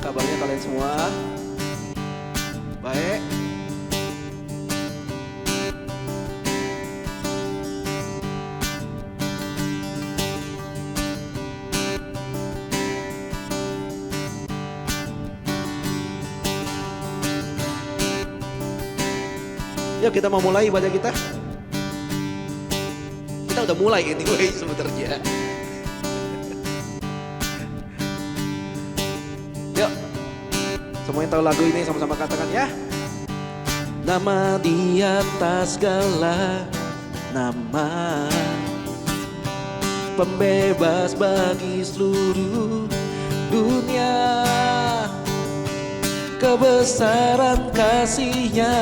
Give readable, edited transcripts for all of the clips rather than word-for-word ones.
kabarnya kalian semua? Baik. Yuk kita mau mulai ibadah kita. Kita udah mulai anyway sebenarnya. Yuk, semua yang tahu lagu ini sama-sama katakan ya. Nama di atas segala nama, pembebas bagi seluruh dunia. Kebesaran kasih-Nya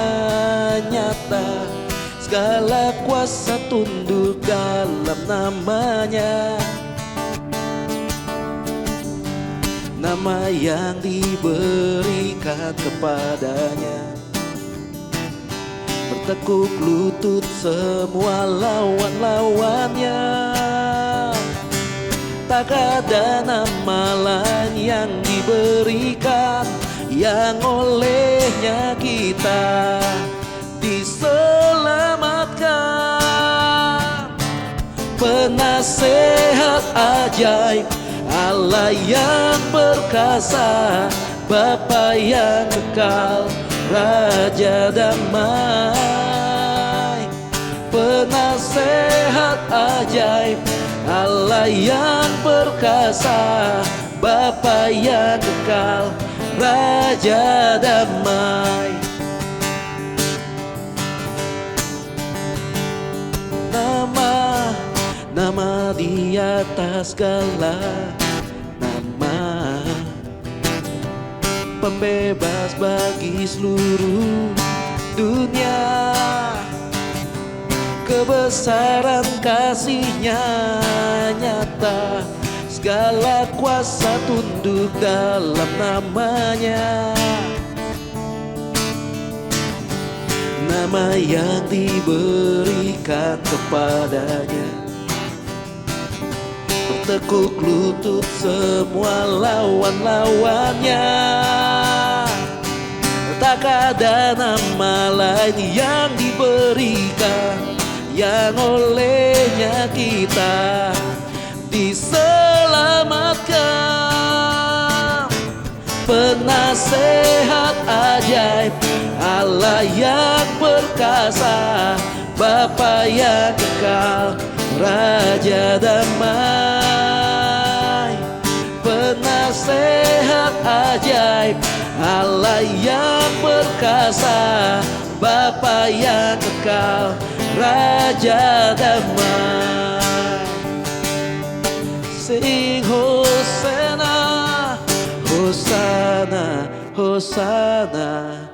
nyata, segala kuasa tunduk dalam namanya. Nama yang diberikan kepadanya, bertekuk lutut semua lawan-lawannya. Tak ada nama lain yang diberikan, yang olehnya kita diselamatkan. Penasehat ajaib, Allah yang perkasa, Bapa yang kekal, Raja damai. Penasehat ajaib, Allah yang perkasa, Bapa yang kekal, Raja damai. Nama di atas segala nama, pembebas bagi seluruh dunia. Kebesaran kasih-Nya nyata, segala kuasa tunduk dalam namanya. Nama yang diberikan kepadanya, bertekuk lutut semua lawan-lawannya. Tak ada nama lain yang diberikan, yang olehnya kita diselamatkan. Penasehat ajaib, Allah yang perkasa, Bapa yang kekal, Raja damai. Penasehat ajaib, Allah yang perkasa, Bapa yang kekal, Raja damai. Sing Hosana, Hosana, Hosana,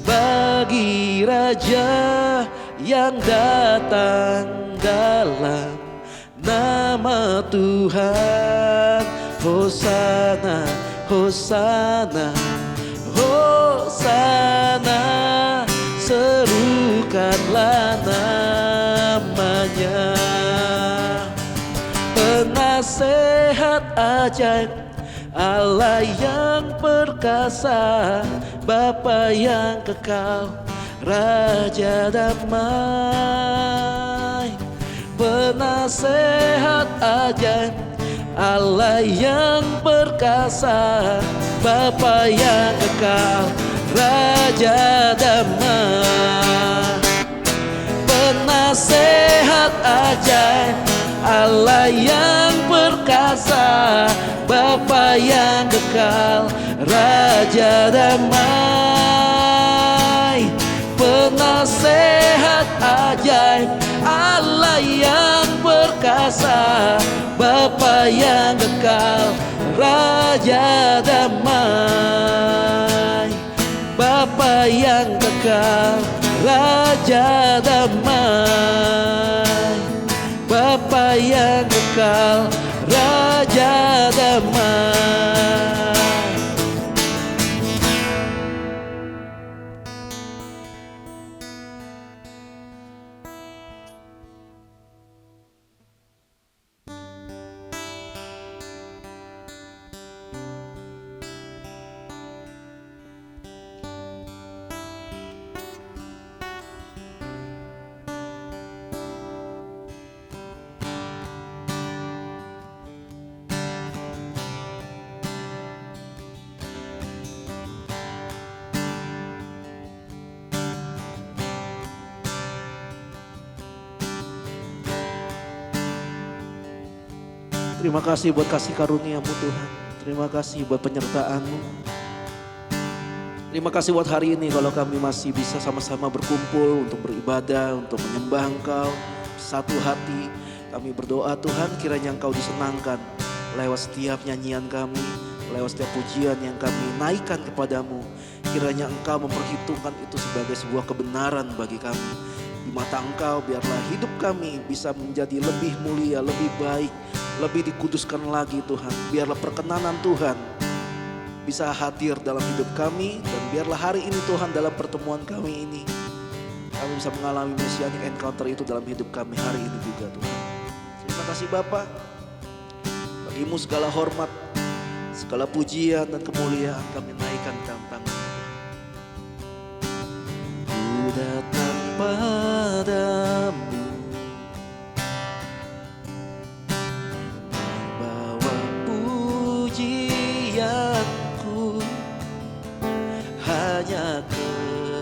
bagi Raja yang datang dalam nama Tuhan. Hosana, Hosana, Hosana, serukanlah namanya. Penasehat ajaib, Allah yang perkasa, Bapa yang kekal, Raja damai. Penasehat ajaib, Allah yang perkasa, Bapa yang kekal, Raja damai. Penasehat ajaib, Allah yang perkasa, Bapa yang kekal, Raja damai. Penasehat ajaib, Allah yang perkasa, Bapa yang kekal, Raja damai. Bapa yang kekal, Raja damai. Bapa yang kekal, Raja damai. Terima kasih buat kasih karunia-Mu Tuhan. Terima kasih buat penyertaan-Mu. Terima kasih buat hari ini kalau kami masih bisa sama-sama berkumpul untuk beribadah, untuk menyembah Engkau. Satu hati kami berdoa Tuhan, kiranya Engkau disenangkan lewat setiap nyanyian kami, lewat setiap pujian yang kami naikkan kepadamu. Kiranya Engkau memperhitungkan itu sebagai sebuah kebenaran bagi kami. Di mata Engkau biarlah hidup kami bisa menjadi lebih mulia, lebih baik, lebih dikuduskan lagi Tuhan. Biarlah perkenanan Tuhan bisa hadir dalam hidup kami. Dan biarlah hari ini Tuhan dalam pertemuan kami ini kami bisa mengalami messianic encounter itu dalam hidup kami hari ini juga Tuhan. Terima kasih Bapa. Bagimu segala hormat, segala pujian dan kemuliaan kami naikkan dalam tangan. Ku datang padamu, bawa pujianku, hanya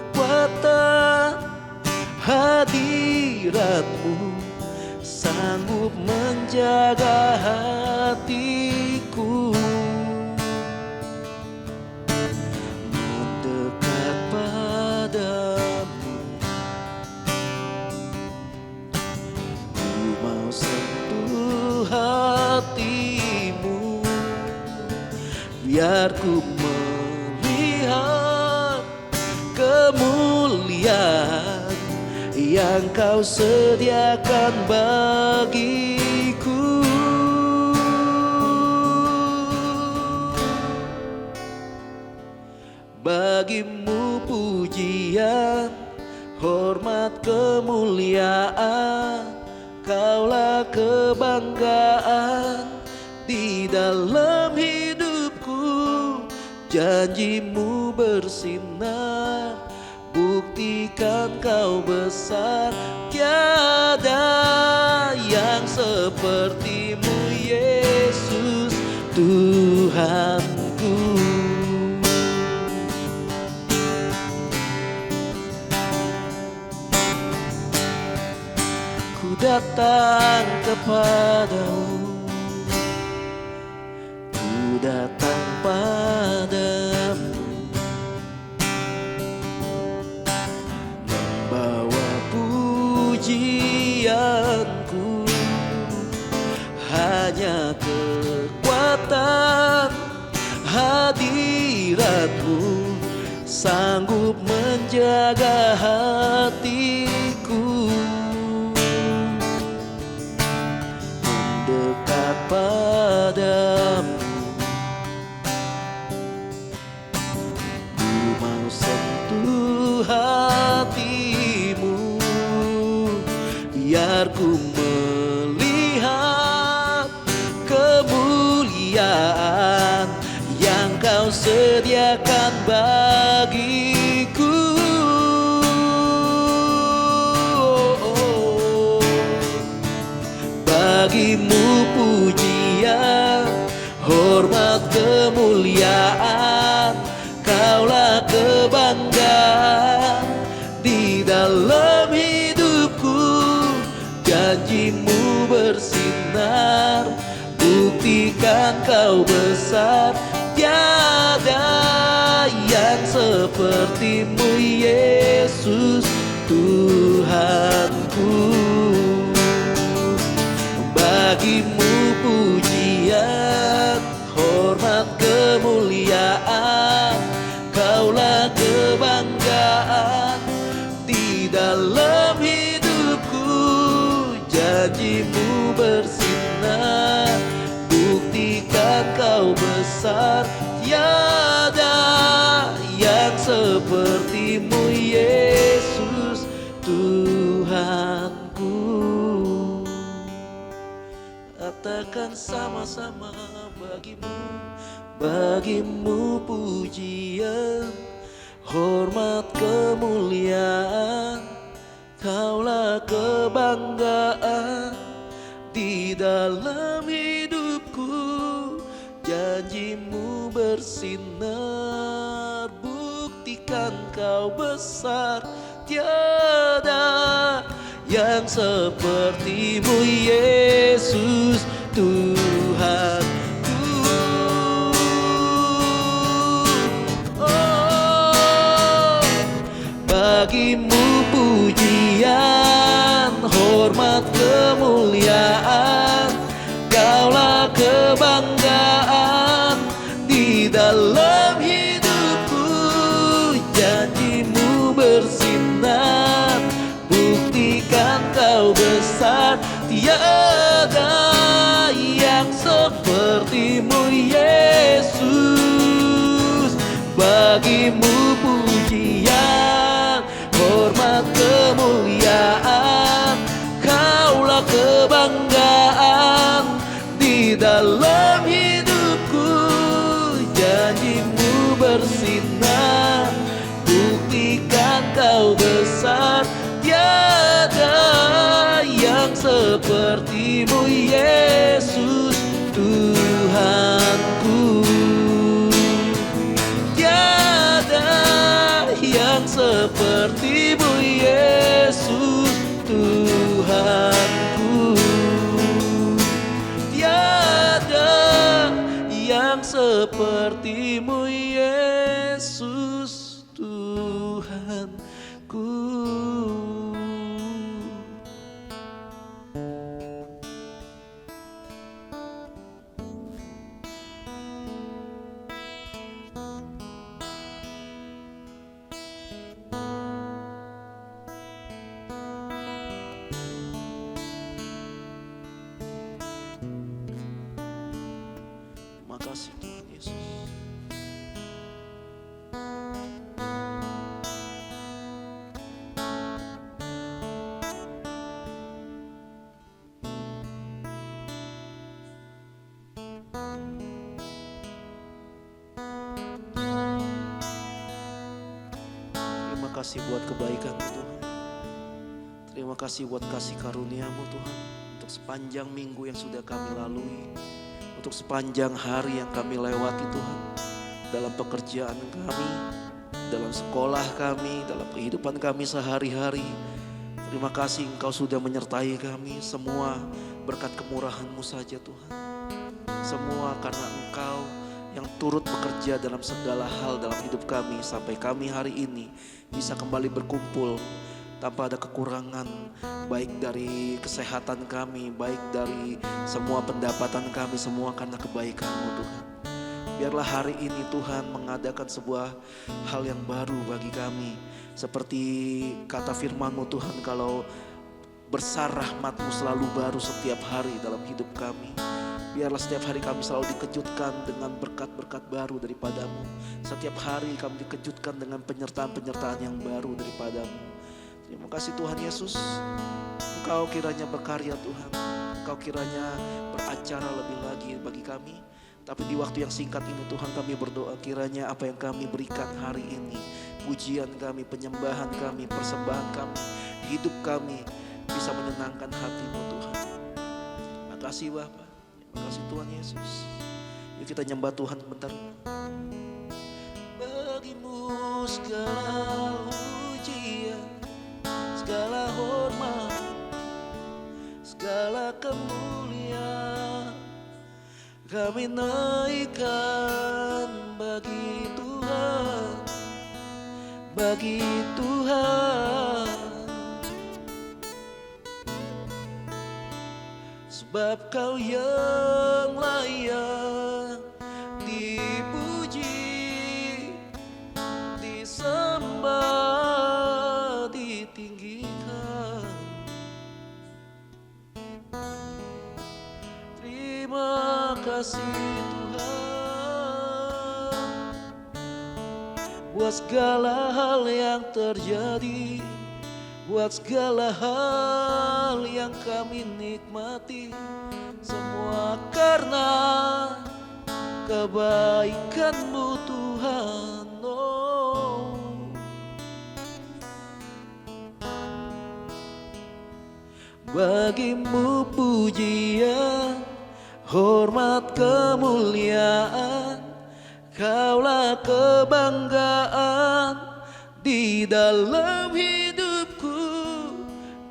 kekuatan hadiratmu sanggup menjaga hatiku. Mendekat padamu, ku mau sentuh hatimu, biar ku melihat kemuliaan yang Kau sediakan bagiku. Bagimu pujian, hormat, kemuliaan, Kaulah kebanggaan di dalam hidupku. Janjimu bersinar, buktikan Kau besar. Tiada yang seperti-Mu Yesus Tuhanku. Ku datang kepadamu, ku datang padamu, pujianku, hanya kekuatan hadiratmu sanggup menjaga hatiku. Mendekat padamu, ku mau sentuh hatimu, biar ku melihat kemuliaan yang Kau sediakan bagiku. Bagimu pujian, hormat, kemuliaan, Kaulah kebanggaan di dalam hidupku. Janjimu bersinar, buktikan Kau besar. Tiada yang seperti-Mu Yesus Tuhanku. Bagimu pujian, hormat, kemuliaan, Kaulah kebanggaan di dalam hidupku. Janjimu bersinar, buktikan Kau besar. Tiada yang seperti-Mu Yesus Tuhanku. Katakan sama-sama, bagimu pujian, hormat, kemuliaan, Kaulah kebanggaan di dalam hidupku. Janjimu bersinar, buktikan Kau besar. Tiada yang seperti-Mu Yesus Tuhan. Tuhanku. Oh, bagimu pujian, hormat, kemuliaan. Kaulah kebanggaan di dalam hidupku. Janjimu bersinar, buktikan kau besar. Tiada yang sepertimu Yesus. Bagimu pujian, hormat, kemuliaan. Kaulah kebanggaan di dalam hidupku. Janjimu bersinar, buktikan kau besar. Tiada yang sepertimu Yesus Tuhanku. Tiada yang sepertimu Yesus Tuhanku. Tiada yang sepertimu Yesus Tuhanku. Terima kasih Tuhan Yesus. Terima kasih buat kebaikan-Mu Tuhan. Terima kasih buat kasih karunia-Mu Tuhan. Untuk sepanjang minggu yang sudah kami lalui, untuk sepanjang hari yang kami lewati Tuhan. Dalam pekerjaan kami, dalam sekolah kami, dalam kehidupan kami sehari-hari. Terima kasih Engkau sudah menyertai kami. Semua berkat kemurahan-Mu saja Tuhan. Semua karena Engkau yang turut bekerja dalam segala hal dalam hidup kami. Sampai kami hari ini bisa kembali berkumpul tanpa ada kekurangan, baik dari kesehatan kami, baik dari semua pendapatan kami, semua karena kebaikan-Mu Tuhan. Biarlah hari ini Tuhan mengadakan sebuah hal yang baru bagi kami. Seperti kata firman-Mu Tuhan, kalau besar rahmat-Mu selalu baru setiap hari dalam hidup kami. Biarlah setiap hari kami selalu dikejutkan dengan berkat-berkat baru daripada-Mu. Setiap hari kami dikejutkan dengan penyertaan-penyertaan yang baru daripada-Mu. Terima kasih Tuhan Yesus. Engkau kiranya berkarya Tuhan. Engkau kiranya beracara lebih lagi bagi kami. Tapi di waktu yang singkat ini Tuhan, kami berdoa kiranya apa yang kami berikan hari ini, pujian kami, penyembahan kami, persembahan kami, hidup kami bisa menyenangkan hati-Mu Tuhan. Terima kasih Bapa. Terima kasih Tuhan Yesus. Yuk kita nyembah Tuhan bentar. Bagimu segala pujian, segala hormat, segala kemuliaan kami naikkan bagi Tuhan, bagi Tuhan. Sebab Kau yang layak dipuji, disembah, ditinggikan. Terima kasih Tuhan buat segala hal yang terjadi, buat segala hal yang kami nikmati. Semua karena kebaikan-Mu Tuhan. Oh, bagimu pujian, hormat, kemuliaan. Kaulah kebanggaan di dalam hidupku.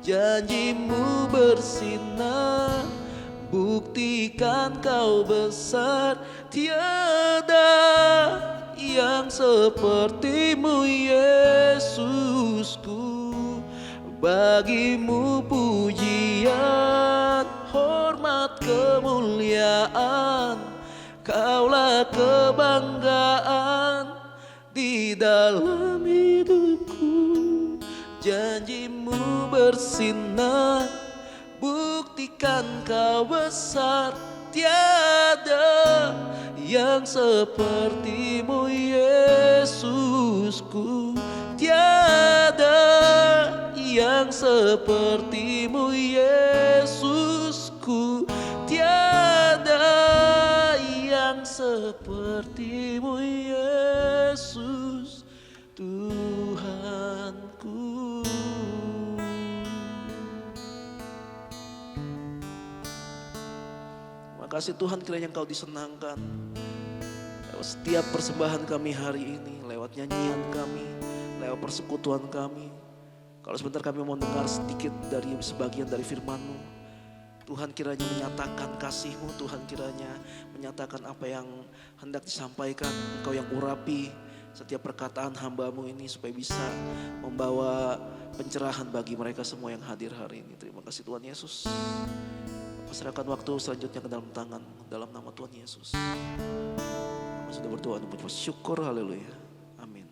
Janjimu bersinar, buktikan kau besar. Tiada yang sepertimu Yesusku. Bagimu pujian, hormat, kemuliaan. Kaulah kebanggaan di dalam hidupku. Janjimu bersinar, buktikan kau besar. Tiada yang sepertimu Yesusku. Tiada yang sepertimu Yesusku. Tiada yang sepertimu Yesus Tuhanku. Makasih Tuhan, kiranya Engkau disenangkan lewat setiap persembahan kami hari ini, lewat nyanyian kami, lewat persekutuan kami. Kalau sebentar kami mau dengar sedikit dari sebagian dari firman-Mu, Tuhan kiranya menyatakan kasih-Mu, Tuhan kiranya menyatakan apa yang hendak disampaikan. Engkau yang urapi setiap perkataan hamba-Mu ini supaya bisa membawa pencerahan bagi mereka semua yang hadir hari ini. Terima kasih Tuhan Yesus. Serahkan waktu selanjutnya ke dalam tangan, dalam nama Tuhan Yesus. Kami sudah berdoa dan bersyukur, haleluya. Amin.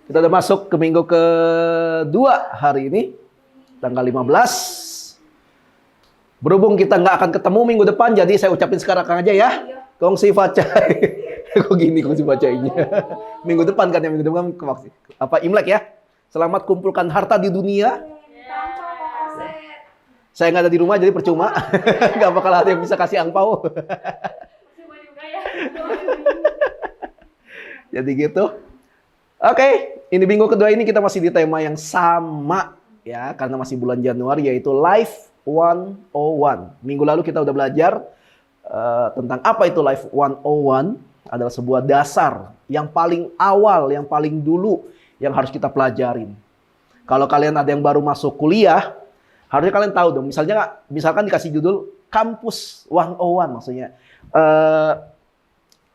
Kita udah masuk ke minggu kedua hari ini, tanggal 15. Berhubung kita nggak akan ketemu minggu depan, jadi saya ucapin sekarang aja ya. Kongsi facai. Kok gini kongsi facainya? Minggu depan kan ya, minggu depan apa Imlek ya. Selamat kumpulkan harta di dunia. Saya nggak ada di rumah jadi percuma. Nggak bakal ada yang bisa kasih angpau. Jadi gitu. Oke, ini minggu kedua ini kita masih di tema yang sama ya, karena masih bulan Januari, yaitu Life 101. Minggu lalu kita udah belajar tentang apa itu Life 101. Adalah sebuah dasar yang paling awal, yang paling dulu yang harus kita pelajarin. Kalau kalian ada yang baru masuk kuliah, harusnya kalian tahu dong. Misalkan dikasih judul Kampus 101, maksudnya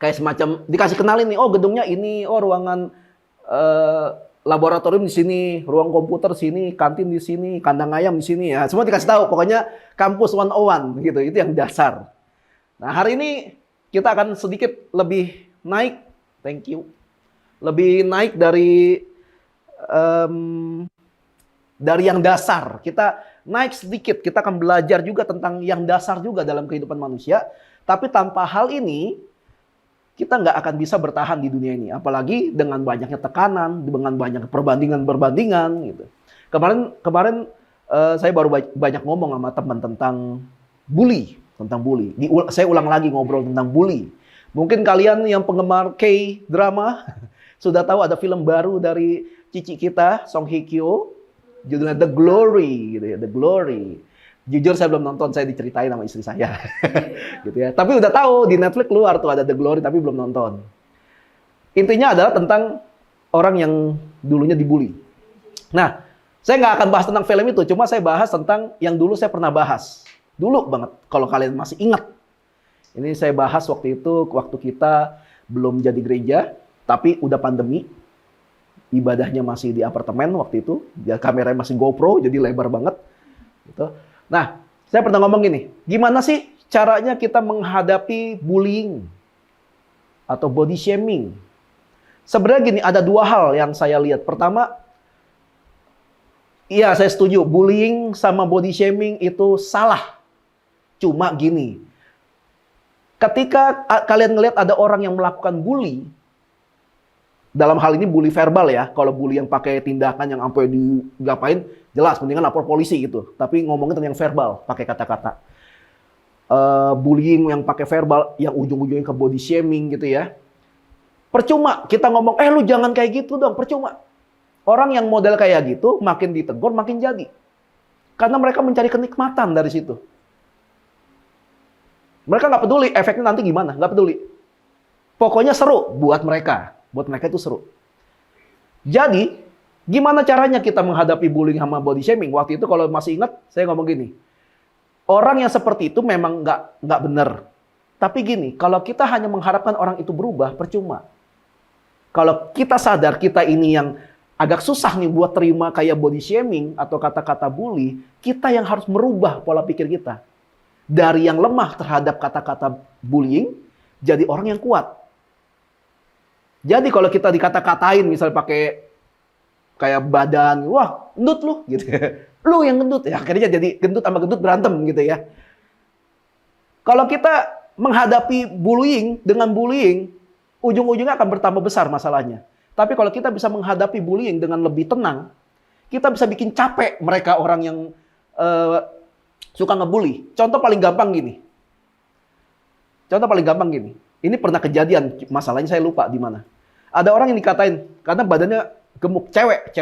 kayak semacam dikasih kenalin nih, oh gedungnya ini, oh ruangan laboratorium di sini, ruang komputer di sini, kantin di sini, kandang ayam di sini ya. Semua dikasih tahu, pokoknya Kampus 101 gitu. Itu yang dasar. Nah, hari ini kita akan sedikit lebih naik, thank you. Lebih naik dari yang dasar. Kita naik sedikit, kita akan belajar juga tentang yang dasar juga dalam kehidupan manusia. Tapi tanpa hal ini kita nggak akan bisa bertahan di dunia ini. Apalagi dengan banyaknya tekanan, dengan banyak perbandingan gitu. Kemarin saya baru banyak ngomong sama teman tentang bully. Saya ulang lagi ngobrol tentang bully. Mungkin kalian yang penggemar K-drama sudah tahu ada film baru dari cici kita, Song Hye Kyo. Judulnya The Glory gitu ya, The Glory. Jujur saya belum nonton, saya diceritain sama istri saya. Gitu ya. Tapi udah tahu di Netflix keluar tuh ada The Glory, tapi belum nonton. Intinya adalah tentang orang yang dulunya dibully. Nah, saya nggak akan bahas tentang film itu, cuma saya bahas tentang yang dulu saya pernah bahas. Dulu banget, kalau kalian masih ingat. Ini saya bahas waktu itu, waktu kita belum jadi gereja, tapi udah pandemi. Ibadahnya masih di apartemen waktu itu. Ya, kameranya masih GoPro, jadi lebar banget. Gitu. Nah, saya pernah ngomong gini, gimana sih caranya kita menghadapi bullying atau body shaming? Sebenarnya gini, ada dua hal yang saya lihat. Pertama, iya saya setuju, bullying sama body shaming itu salah. Cuma gini, ketika kalian ngelihat ada orang yang melakukan bully, dalam hal ini bully verbal ya, kalau bully yang pakai tindakan yang sampai digapain, jelas, mendingan lapor polisi gitu. Tapi ngomongin tentang yang verbal, pakai kata-kata. Bullying yang pakai verbal, yang ujung-ujungnya ke body shaming gitu ya. Percuma, kita ngomong, lu jangan kayak gitu dong, percuma. Orang yang model kayak gitu, makin ditegur, makin jadi. Karena mereka mencari kenikmatan dari situ. Mereka nggak peduli efeknya nanti gimana, nggak peduli. Pokoknya seru buat mereka. Buat mereka itu seru. Jadi, gimana caranya kita menghadapi bullying sama body shaming? Waktu itu kalau masih ingat, saya ngomong gini. Orang yang seperti itu memang nggak benar. Tapi gini, kalau kita hanya mengharapkan orang itu berubah, percuma. Kalau kita sadar kita ini yang agak susah nih buat terima kayak body shaming atau kata-kata bully, kita yang harus merubah pola pikir kita. Dari yang lemah terhadap kata-kata bullying, jadi orang yang kuat. Jadi kalau kita dikata-katain misalnya pakai kayak badan, wah gendut lu gitu. Lu yang gendut, ya akhirnya jadi gendut sama gendut berantem gitu ya. Kalau kita menghadapi bullying dengan bullying, ujung-ujungnya akan bertambah besar masalahnya. Tapi kalau kita bisa menghadapi bullying dengan lebih tenang, kita bisa bikin capek mereka orang yang suka ngebully. Contoh paling gampang gini. Ini pernah kejadian, masalahnya saya lupa di mana. Ada orang yang dikatain karena badannya gemuk, cewek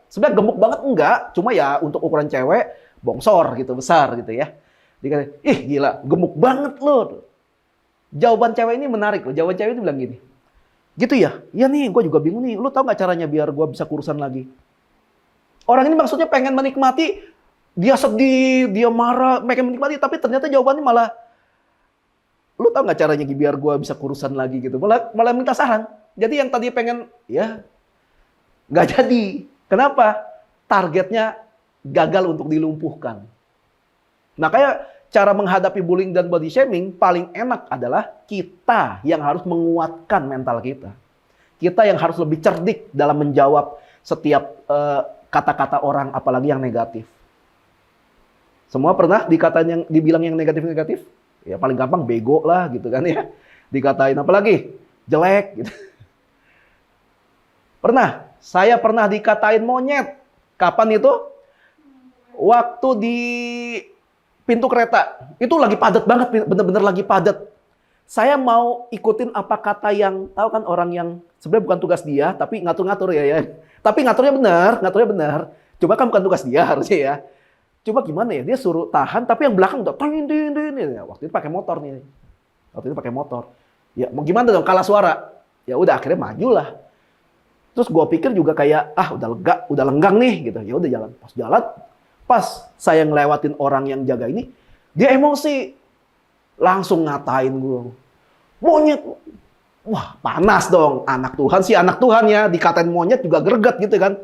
sebenarnya gemuk banget enggak, cuma ya untuk ukuran cewek bongsor gitu, besar gitu ya. Dikatain, ih gila, gemuk banget lo. Jawaban cewek ini menarik loh. Jawaban cewek itu bilang gini, gitu ya? Iya nih, gue juga bingung nih. Lu tahu nggak caranya biar gue bisa kurusan lagi? Orang ini maksudnya pengen menikmati, dia sedih, dia marah, pengen menikmati, tapi ternyata jawabannya malah, lu tahu nggak caranya biar gue bisa kurusan lagi gitu? Malah minta saran. Jadi yang tadi pengen, ya nggak jadi. Kenapa? Targetnya gagal untuk dilumpuhkan. Nah, kayak cara menghadapi bullying dan body shaming paling enak adalah kita yang harus menguatkan mental kita. Kita yang harus lebih cerdik dalam menjawab setiap kata-kata orang, apalagi yang negatif. Semua pernah dibilang yang negatif-negatif? Ya paling gampang bego lah gitu kan ya. Dikatain apalagi? Jelek gitu. Saya pernah dikatain monyet. Kapan itu? Waktu di pintu kereta. Itu lagi padat banget, bener-bener lagi padat. Saya mau ikutin apa kata yang, tahu kan orang yang sebenarnya bukan tugas dia, tapi ngatur-ngatur ya. Tapi ngaturnya benar. Coba kan bukan tugas dia harusnya ya. Coba gimana ya, dia suruh tahan, tapi yang belakang udah tin. Waktu itu pakai motor nih. Ya mau gimana dong, kalah suara. Ya udah akhirnya majulah. Terus gue pikir juga kayak, udah lenggang nih gitu. Ya udah jalan. Pas saya ngelewatin orang yang jaga ini, dia emosi. Langsung ngatain gue. Monyet. Wah, panas dong. Anak Tuhan ya. Dikatain monyet juga greget gitu kan.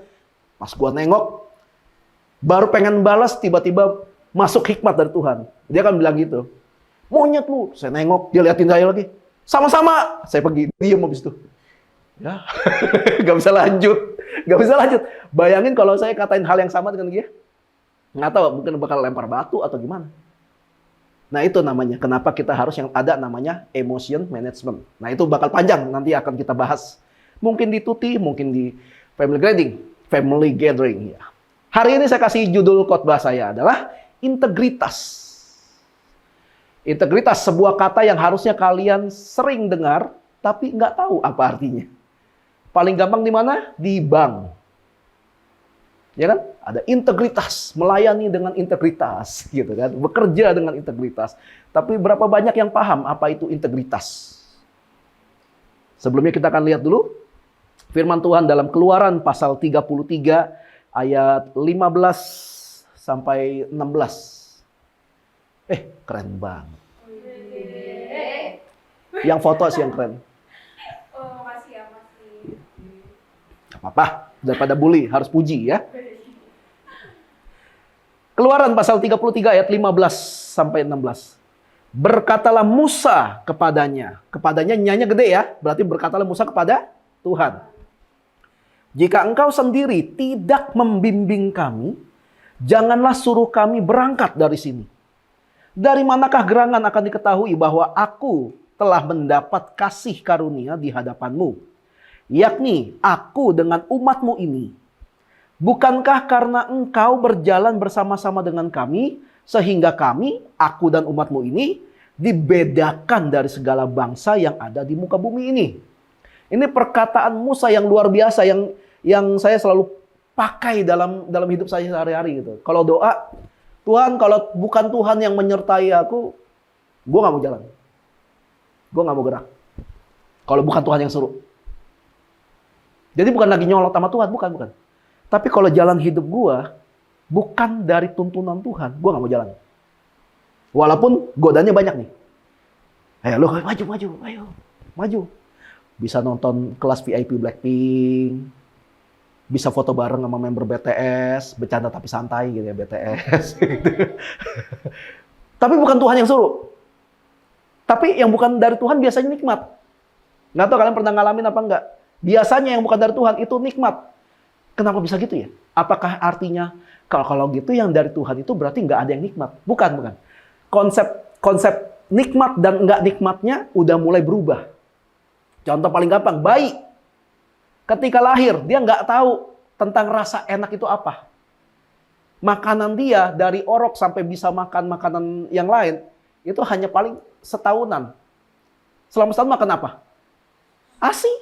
Pas gue nengok, baru pengen balas, tiba-tiba masuk hikmat dari Tuhan. Dia kan bilang gitu. Monyet lu. Saya nengok, dia liatin saya lagi. Sama-sama. Saya pergi, diam habis itu. Ya, gak bisa lanjut. Bayangin kalau saya katain hal yang sama dengan dia. Nggak tahu, mungkin bakal lempar batu atau gimana. Nah itu namanya, kenapa kita harus yang ada namanya emotion management. Nah itu bakal panjang, nanti akan kita bahas. Mungkin di Tuti, mungkin di family gathering. Ya. Hari ini saya kasih judul khotbah saya adalah integritas. Integritas, sebuah kata yang harusnya kalian sering dengar, tapi nggak tahu apa artinya. Paling gampang di mana? Di bank. Ya kan? Ada integritas, melayani dengan integritas, gitu kan? Bekerja dengan integritas. Tapi berapa banyak yang paham apa itu integritas? Sebelumnya kita akan lihat dulu firman Tuhan dalam Keluaran pasal 33 ayat 15 sampai 16. Keren banget. Yang foto sih yang keren. Apa-apa, daripada bully, harus puji ya. Keluaran pasal 33 ayat 15 sampai 16. Berkatalah Musa kepadanya. Kepadanya nyanya gede ya, berarti berkatalah Musa kepada Tuhan. Jika engkau sendiri tidak membimbing kami, janganlah suruh kami berangkat dari sini. Dari manakah gerangan akan diketahui bahwa aku telah mendapat kasih karunia di hadapanmu? Yakni aku dengan umatmu ini. Bukankah karena engkau berjalan bersama-sama dengan kami, sehingga kami, aku dan umatmu ini, dibedakan dari segala bangsa yang ada di muka bumi ini. Ini perkataan Musa yang luar biasa, yang saya selalu pakai dalam hidup saya sehari-hari gitu. Kalau doa, Tuhan kalau bukan Tuhan yang menyertai aku, gue nggak mau jalan. Gue nggak mau gerak. Kalau bukan Tuhan yang suruh. Jadi bukan lagi nyolot sama Tuhan, bukan. Tapi kalau jalan hidup gue bukan dari tuntunan Tuhan, gue nggak mau jalan. Walaupun godanya banyak nih. Ayo lo maju. Bisa nonton kelas VIP Blackpink, bisa foto bareng sama member BTS, bercanda tapi santai gitu ya BTS. Tapi bukan Tuhan yang suruh. Tapi yang bukan dari Tuhan biasanya nikmat. Nggak tahu kalian pernah ngalamin apa enggak? Biasanya yang bukan dari Tuhan itu nikmat. Kenapa bisa gitu ya? Apakah artinya kalau gitu yang dari Tuhan itu berarti nggak ada yang nikmat? Bukan. Konsep nikmat dan nggak nikmatnya udah mulai berubah. Contoh paling gampang, bayi. Ketika lahir, dia nggak tahu tentang rasa enak itu apa. Makanan dia dari orok sampai bisa makan makanan yang lain, itu hanya paling setahunan. Selama setahun makan apa? ASI.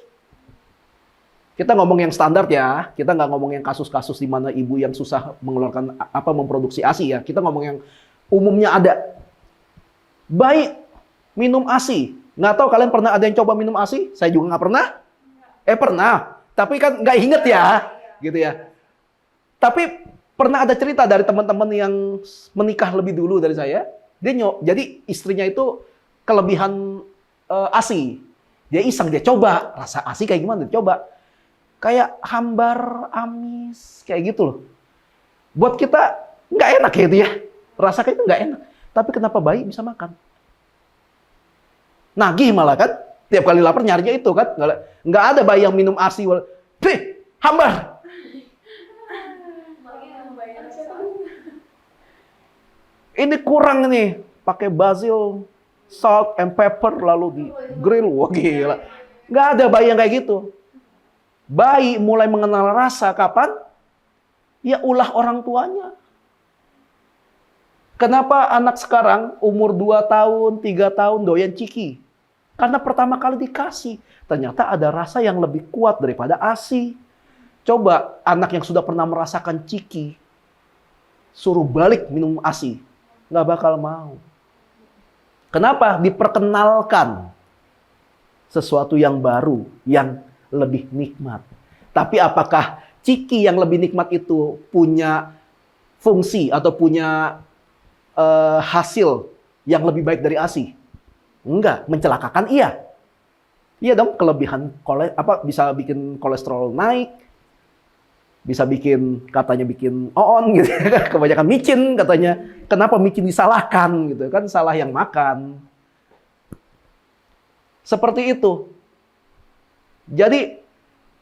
Kita ngomong yang standar ya, kita nggak ngomong yang kasus-kasus di mana ibu yang susah mengeluarkan memproduksi ASI ya. Kita ngomong yang umumnya ada. Bayi minum ASI. Nggak tahu kalian pernah ada yang coba minum ASI? Saya juga nggak pernah. Pernah. Tapi kan nggak inget ya. Gitu ya. Tapi pernah ada cerita dari teman-teman yang menikah lebih dulu dari saya. Jadi istrinya itu kelebihan ASI. Dia iseng, dia coba. Rasa ASI kayak gimana? Dia coba. Kayak hambar, amis. Kayak gitu loh. Buat kita nggak enak ya itu ya. Rasa kayak itu nggak enak. Tapi kenapa bayi bisa makan? Nagih malah kan? Tiap kali lapar nyarinya itu kan? Nggak ada bayi yang minum ASI. Hambar! Ini kurang nih. Pakai basil, salt, and pepper, lalu di grill. Wah gila. Nggak ada bayi yang kayak gitu. Bayi mulai mengenal rasa kapan? Ya ulah orang tuanya. Kenapa anak sekarang umur 2 tahun, 3 tahun doyan ciki? Karena pertama kali dikasih. Ternyata ada rasa yang lebih kuat daripada ASI. Coba anak yang sudah pernah merasakan ciki, suruh balik minum ASI. Nggak bakal mau. Kenapa? Diperkenalkan sesuatu yang baru, yang lebih nikmat. Tapi apakah ciki yang lebih nikmat itu punya fungsi atau punya hasil yang lebih baik dari ASI? Enggak, mencelakakan iya. Iya dong, kelebihan bisa bikin kolesterol naik, bisa katanya bikin on gitu ya. Kebanyakan micin katanya. Kenapa micin disalahkan gitu kan, salah yang makan. Seperti itu. Jadi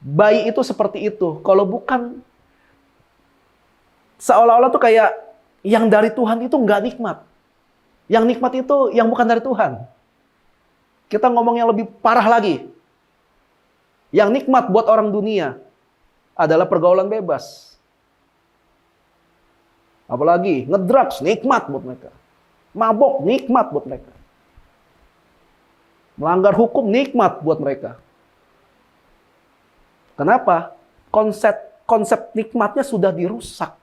bayi itu seperti itu. Kalau bukan seolah-olah tuh kayak yang dari Tuhan itu nggak nikmat. Yang nikmat itu yang bukan dari Tuhan. Kita ngomong yang lebih parah lagi. Yang nikmat buat orang dunia adalah pergaulan bebas. Apalagi ngedrugs, nikmat buat mereka. Mabok, nikmat buat mereka. Melanggar hukum, nikmat buat mereka. Kenapa? Konsep nikmatnya sudah dirusak.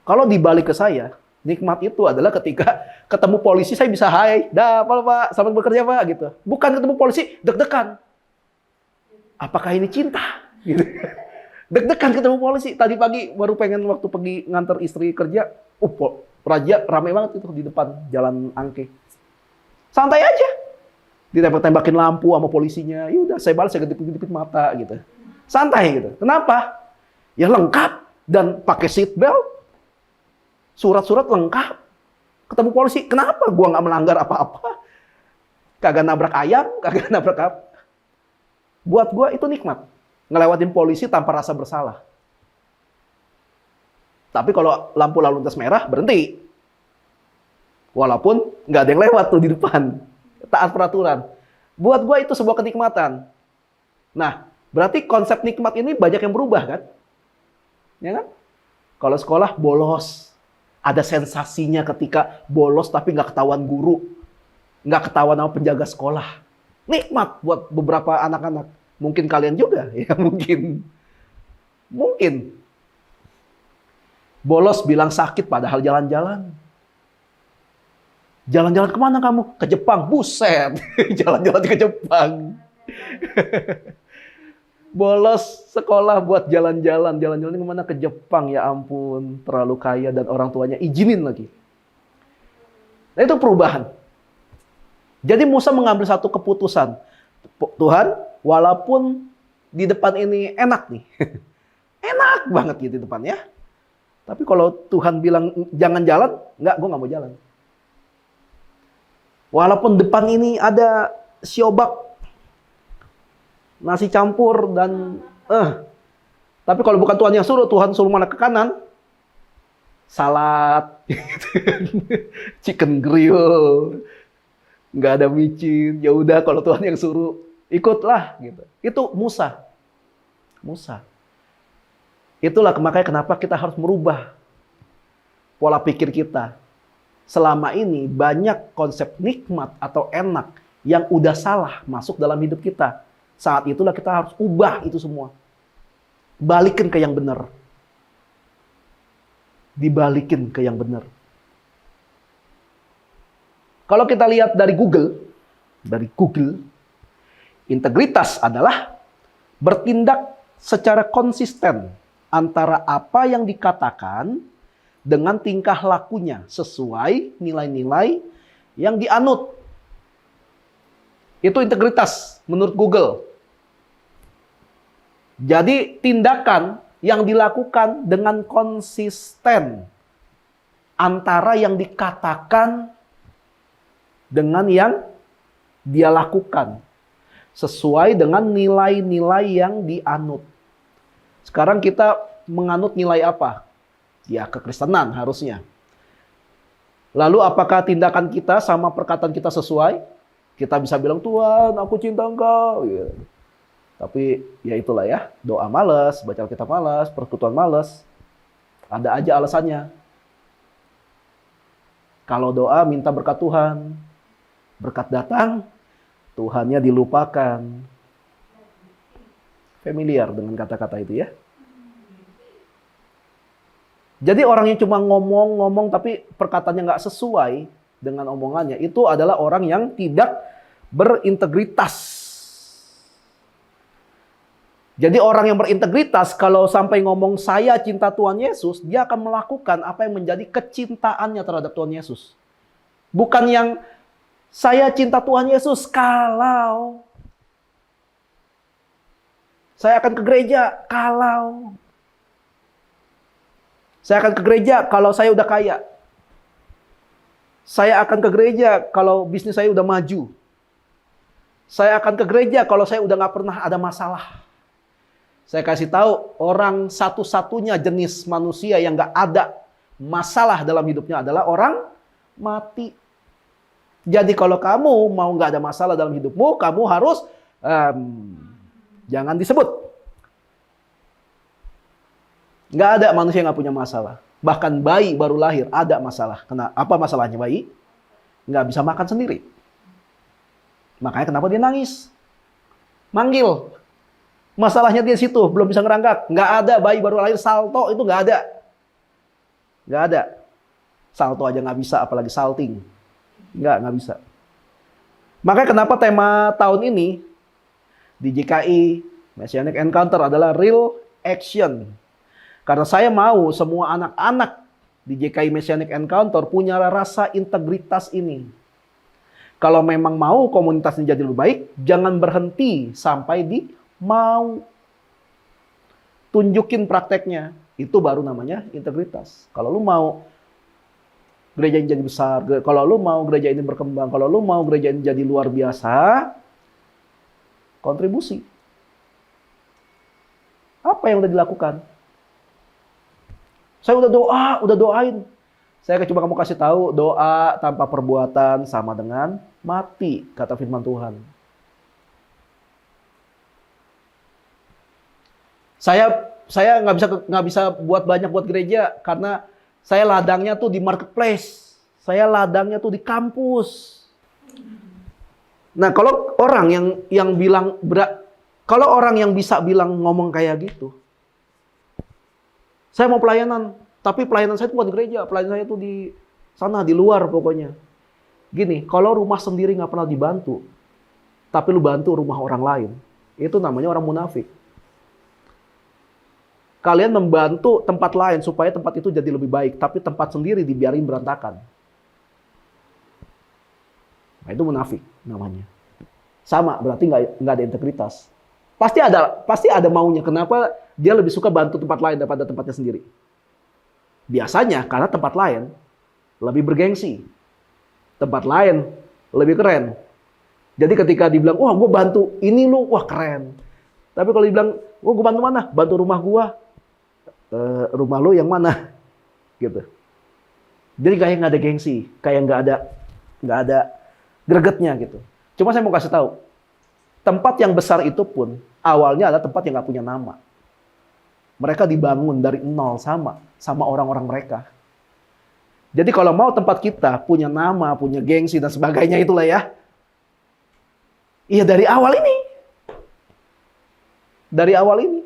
Kalau dibalik ke saya, nikmat itu adalah ketika ketemu polisi saya bisa hai, dah Pak, selamat bekerja Pak gitu. Bukan ketemu polisi deg-degan. Apakah ini cinta? Gitu. Deg-degan ketemu polisi. Tadi pagi baru pengen waktu pergi nganter istri kerja, Raja rame banget itu di depan Jalan Angke. Santai aja. Ditembak-tembakin lampu sama polisinya. Ya udah saya balas, saya gedip-gedipin mata gitu. Santai gitu. Kenapa? Ya lengkap dan pakai seat belt. Surat-surat lengkap. Ketemu polisi, kenapa gua nggak melanggar apa-apa? Kagak nabrak ayam, kagak nabrak apa. Buat gua itu nikmat. Ngelewatin polisi tanpa rasa bersalah. Tapi kalau lampu lalu lintas merah, berhenti. Walaupun nggak ada yang lewat tuh di depan. Taat peraturan. Buat gua itu sebuah kenikmatan. Nah, berarti konsep nikmat ini banyak yang berubah kan? Ya kan? Kalau sekolah bolos. Ada sensasinya ketika bolos tapi nggak ketahuan guru. Nggak ketahuan sama penjaga sekolah. Nikmat buat beberapa anak-anak. Mungkin kalian juga. Ya mungkin. Mungkin. Bolos bilang sakit padahal jalan-jalan. Jalan-jalan kemana kamu? Ke Jepang. Buset, jalan-jalan ke Jepang. Bolos sekolah buat jalan-jalan. Jalan-jalan kemana? Ke Jepang, ya ampun. Terlalu kaya dan orang tuanya izinin lagi. Nah itu perubahan. Jadi Musa mengambil satu keputusan. Tuhan, walaupun di depan ini enak nih. Enak banget gitu di depan ya. Tapi kalau Tuhan bilang jangan jalan, enggak, gue nggak mau jalan. Walaupun depan ini ada siobak, nasi campur dan tapi kalau bukan Tuhan yang suruh, Tuhan suruh mana ke kanan, salad, chicken grill, nggak ada micin. Ya udah kalau Tuhan yang suruh, ikutlah gitu. Itu Musa. Itulah makanya kenapa kita harus merubah pola pikir kita. Selama ini banyak konsep nikmat atau enak yang udah salah masuk dalam hidup kita. Saat itulah kita harus ubah itu semua. Balikin ke yang benar. Dibalikin ke yang benar. Kalau kita lihat dari Google, integritas adalah bertindak secara konsisten antara apa yang dikatakan dengan tingkah lakunya sesuai nilai-nilai yang dianut. Itu integritas menurut Google. Jadi tindakan yang dilakukan dengan konsisten antara yang dikatakan dengan yang dia lakukan. Sesuai dengan nilai-nilai yang dianut. Sekarang kita menganut nilai apa? Ya, kekristenan harusnya. Lalu apakah tindakan kita sama perkataan kita sesuai? Kita bisa bilang, Tuhan, aku cinta Engkau. Ya. Tapi ya itulah ya, doa malas, baca Alkitab malas, persekutuan malas. Ada aja alasannya. Kalau doa minta berkat Tuhan, berkat datang, Tuhannya dilupakan. Familiar dengan kata-kata itu ya. Jadi orang yang cuma ngomong-ngomong tapi perkataannya nggak sesuai dengan omongannya, itu adalah orang yang tidak berintegritas. Jadi orang yang berintegritas kalau sampai ngomong saya cinta Tuhan Yesus, dia akan melakukan apa yang menjadi kecintaannya terhadap Tuhan Yesus. Bukan yang saya cinta Tuhan Yesus kalau saya akan ke gereja, kalau saya akan ke gereja kalau saya udah kaya. Saya akan ke gereja kalau bisnis saya udah maju. Saya akan ke gereja kalau saya udah nggak pernah ada masalah. Saya kasih tahu, orang satu-satunya jenis manusia yang nggak ada masalah dalam hidupnya adalah orang mati. Jadi kalau kamu mau nggak ada masalah dalam hidupmu, kamu harus jangan disebut. Nggak ada manusia yang nggak punya masalah. Bahkan bayi baru lahir ada masalah. Apa masalahnya bayi? Nggak bisa makan sendiri. Makanya kenapa dia nangis? Manggil. Masalahnya di situ, belum bisa ngeranggak. Nggak ada bayi baru lahir salto, itu nggak ada. Nggak ada. Salto aja nggak bisa, apalagi salting. Nggak bisa. Makanya kenapa tema tahun ini di GKI Messianic Encounter adalah real action. Karena saya mau semua anak-anak di GKI Messianic Encounter punya rasa integritas ini. Kalau memang mau komunitasnya jadi lebih baik, jangan berhenti sampai di mau. Tunjukin prakteknya. Itu baru namanya integritas. Kalau lu mau gereja ini jadi besar, kalau lu mau gereja ini berkembang, kalau lu mau gereja ini jadi luar biasa, kontribusi. Apa yang udah dilakukan? Saya udah doain. Saya coba kamu kasih tahu, doa tanpa perbuatan sama dengan mati, kata firman Tuhan. Saya nggak bisa buat banyak buat gereja karena saya ladangnya tuh di marketplace, saya ladangnya tuh di kampus. Nah kalau orang yang bilang kalau orang yang bisa bilang ngomong kayak gitu, saya mau pelayanan, tapi pelayanan saya itu bukan di gereja, pelayanan saya itu di sana, di luar pokoknya. Gini, kalau rumah sendiri nggak pernah dibantu, tapi lu bantu rumah orang lain, itu namanya orang munafik. Kalian membantu tempat lain supaya tempat itu jadi lebih baik, tapi tempat sendiri dibiarin berantakan. Nah, itu munafik namanya. Sama, berarti nggak ada integritas. Pasti ada maunya. Kenapa dia lebih suka bantu tempat lain daripada tempatnya sendiri? Biasanya karena tempat lain lebih bergengsi. Tempat lain lebih keren. Jadi ketika dibilang, wah gue bantu ini lu, wah keren. Tapi kalau dibilang, wah gue bantu mana? Bantu rumah gue. Rumah lu yang mana? Gitu. Jadi kayak nggak ada gengsi, kayak nggak ada gregetnya gitu. Cuma saya mau kasih tahu, tempat yang besar itu pun awalnya adalah tempat yang nggak punya nama. Mereka dibangun dari nol sama orang-orang mereka. Jadi kalau mau tempat kita punya nama, punya gengsi dan sebagainya itulah ya. Iya dari awal ini. Dari awal ini.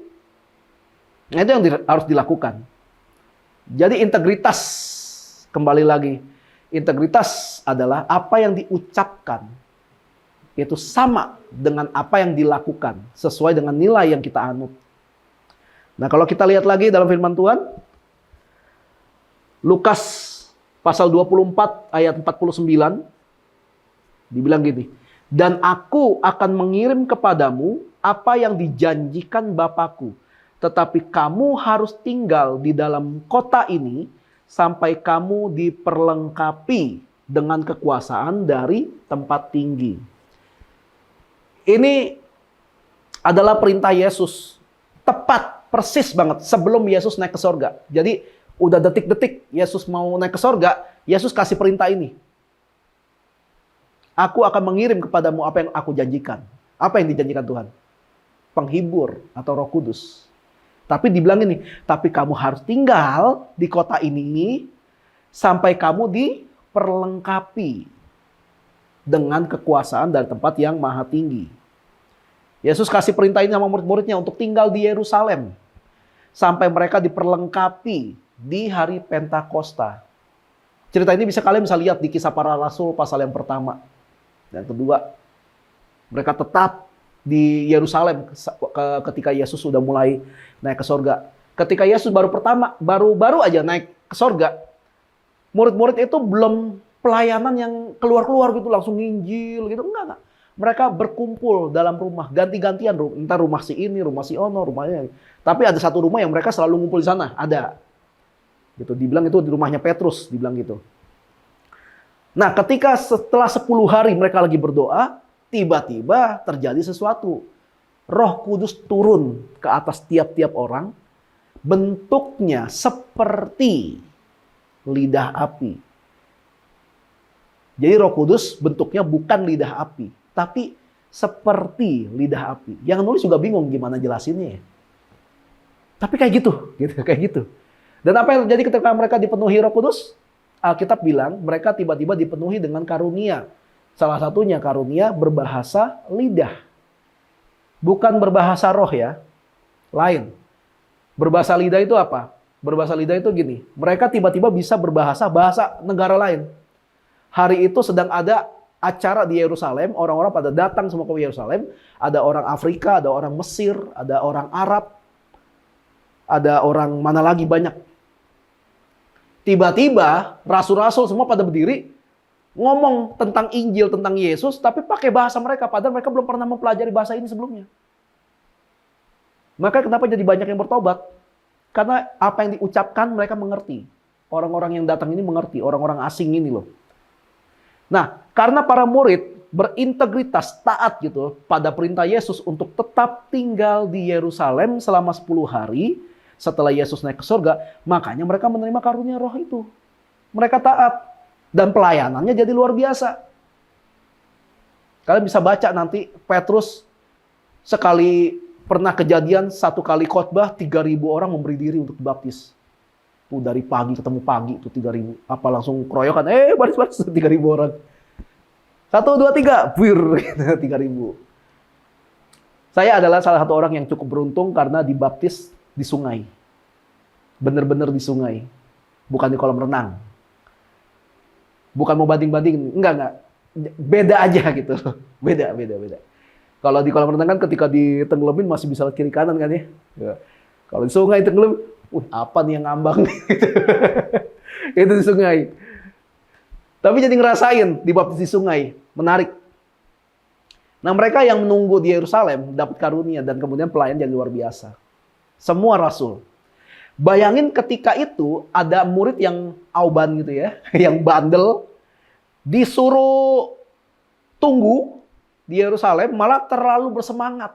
Nah, itu yang harus dilakukan. Jadi integritas, kembali lagi. Integritas adalah apa yang diucapkan. Itu sama dengan apa yang dilakukan. Sesuai dengan nilai yang kita anut. Nah kalau kita lihat lagi dalam firman Tuhan. Lukas pasal 24 ayat 49 dibilang gini, dan aku akan mengirim kepadamu apa yang dijanjikan Bapakku, tetapi kamu harus tinggal di dalam kota ini sampai kamu diperlengkapi dengan kekuasaan dari tempat tinggi. Ini adalah perintah Yesus, tepat persis banget sebelum Yesus naik ke sorga. Jadi udah detik-detik Yesus mau naik ke sorga, Yesus kasih perintah ini. Aku akan mengirim kepadamu apa yang aku janjikan. Apa yang dijanjikan Tuhan? Penghibur atau Roh Kudus. Tapi dibilang ini, tapi kamu harus tinggal di kota ini sampai kamu diperlengkapi dengan kekuasaan dari tempat yang maha tinggi. Yesus kasih perintah ini sama murid-muridnya untuk tinggal di Yerusalem sampai mereka diperlengkapi di hari Pentakosta. Cerita ini kalian bisa lihat di Kisah Para Rasul pasal yang pertama dan kedua. Mereka tetap di Yerusalem ketika Yesus sudah mulai naik ke sorga. Ketika Yesus baru aja naik ke sorga, murid-murid itu belum pelayanan yang keluar-keluar gitu langsung nginjil gitu, enggak. Mereka berkumpul dalam rumah, ganti-gantian, entah rumah si ini, rumah si ono, rumahnya. Tapi ada satu rumah yang mereka selalu ngumpul di sana, ada. Gitu, dibilang itu di rumahnya Petrus, dibilang gitu. Nah, ketika setelah 10 hari mereka lagi berdoa, tiba-tiba terjadi sesuatu. Roh Kudus turun ke atas tiap-tiap orang, bentuknya seperti lidah api. Jadi Roh Kudus bentuknya bukan lidah api, tapi seperti lidah api. Yang nulis juga bingung gimana jelasinnya ya. Tapi kayak gitu, kayak gitu. Dan apa yang terjadi ketika mereka dipenuhi Roh Kudus? Alkitab bilang mereka tiba-tiba dipenuhi dengan karunia. Salah satunya karunia berbahasa lidah. Bukan berbahasa roh ya. Lain. Berbahasa lidah itu apa? Berbahasa lidah itu gini. Mereka tiba-tiba bisa bahasa negara lain. Hari itu sedang ada acara di Yerusalem. Orang-orang pada datang semua ke Yerusalem. Ada orang Afrika, ada orang Mesir, ada orang Arab. Ada orang mana lagi banyak. Tiba-tiba rasul-rasul semua pada berdiri ngomong tentang Injil, tentang Yesus, tapi pakai bahasa mereka. Padahal mereka belum pernah mempelajari bahasa ini sebelumnya. Maka kenapa jadi banyak yang bertobat? Karena apa yang diucapkan mereka mengerti. Orang-orang yang datang ini mengerti. Orang-orang asing ini loh. Nah, karena para murid berintegritas, taat gitu pada perintah Yesus untuk tetap tinggal di Yerusalem selama 10 hari, setelah Yesus naik ke surga, makanya mereka menerima karunia roh itu. Mereka taat. Dan pelayanannya jadi luar biasa. Kalian bisa baca nanti Petrus sekali pernah kejadian satu kali khotbah 3.000 orang memberi diri untuk dibaptis. Tuh dari pagi ketemu pagi tuh 3.000. Apa langsung keroyokan? Baris-baris 3.000 orang. 1, 2, 3, bir 3.000. Saya adalah salah satu orang yang cukup beruntung karena dibaptis di sungai. Bener-bener di sungai. Bukan di kolam renang. Bukan mau banding-bandingin, enggak. Beda aja gitu loh. Beda. Kalau di kolam renang kan ketika ditenggelamin masih bisa kiri kanan kan ya. Ya. Kalau di sungai tenggelam, apa nih yang ngambang nih? Itu di sungai. Tapi jadi ngerasain dibaptis di sungai, menarik. Nah, mereka yang menunggu di Yerusalem dapat karunia dan kemudian pelayan jadi luar biasa. Semua rasul. Bayangin ketika itu ada murid yang auban gitu ya, yang bandel, disuruh tunggu di Yerusalem, malah terlalu bersemangat.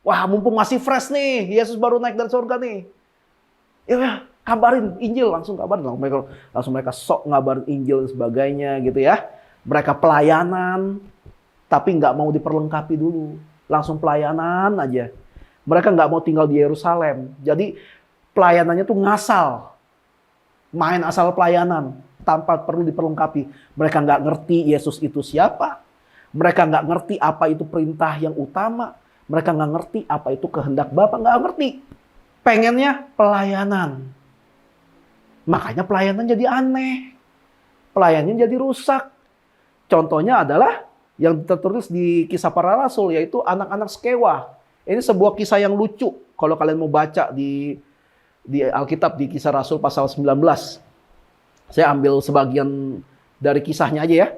Wah, mumpung masih fresh nih, Yesus baru naik dari surga nih. Ya, kabarin Injil, langsung kabarin. Langsung mereka sok ngabarin Injil dan sebagainya gitu ya. Mereka pelayanan, tapi nggak mau diperlengkapi dulu. Langsung pelayanan aja. Mereka nggak mau tinggal di Yerusalem. Jadi pelayanannya tuh ngasal. Main asal pelayanan tanpa perlu diperlengkapi. Mereka nggak ngerti Yesus itu siapa. Mereka nggak ngerti apa itu perintah yang utama. Mereka nggak ngerti apa itu kehendak Bapa. Nggak ngerti. Pengennya pelayanan. Makanya pelayanan jadi aneh. Pelayanannya jadi rusak. Contohnya adalah yang tertulis di Kisah Para Rasul, yaitu anak-anak Skewa. Ini sebuah kisah yang lucu. Kalau kalian mau baca di Alkitab, di Kisah Rasul pasal 19. Saya ambil sebagian dari kisahnya aja ya.